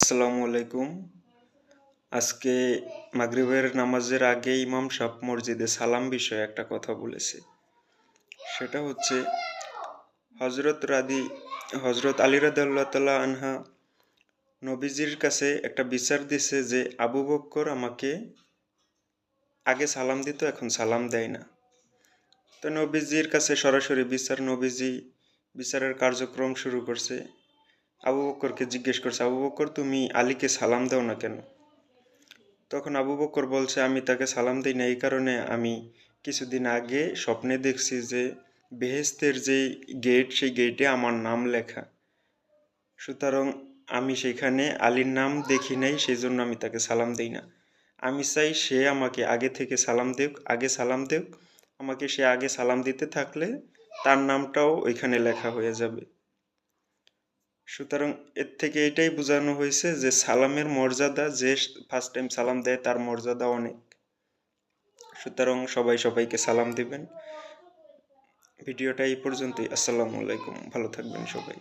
আসসালামু আলাইকুম। আজকে মাগরিবের নামাজের আগে ইমাম সাহেব মসজিদে সালাম বিষয়ে একটা কথা বলেছে। সেটা হচ্ছে হজরত আলী রাদিয়াল্লাহু তাআলা আনহা নবীজির কাছে একটা বিচার দিছে যে আবু বক্কর আমাকে আগে সালাম দিত, এখন সালাম দেয় না। তো নবীজির কাছে সরাসরি নবীজি বিচারের কার্যক্রম শুরু করছে। আবু বক্করকে জিজ্ঞেস করছে, আবু বক্কর তুমি আলীকে সালাম দাও না কেন? তখন আবু বকর বলছে, আমি তাকে সালাম দিই না এই কারণে আমি কিছুদিন আগে স্বপ্নে দেখছি যে বেহেশতের যে গেট, সেই গেটে আমার নাম লেখা। সুতরাং আমি সেখানে আলীর নাম দেখি নাই, সেই জন্য আমি তাকে সালাম দিই না। আমি চাই সে আমাকে আগে সালাম দেক। আমাকে সে আগে সালাম দিতে থাকলে তার নামটাও ওইখানে লেখা হয়ে যাবে। সুতরাং এর থেকে এটাই বোঝানো হয়েছে যে সালামের মর্যাদা, যে ফার্স্ট টাইম সালাম দেয় তার মর্যাদা অনেক। সুতরাং সবাই সবাইকে সালাম দিবেন। ভিডিওটা এই পর্যন্তই। আসসালামু আলাইকুম, ভালো থাকবেন সবাই।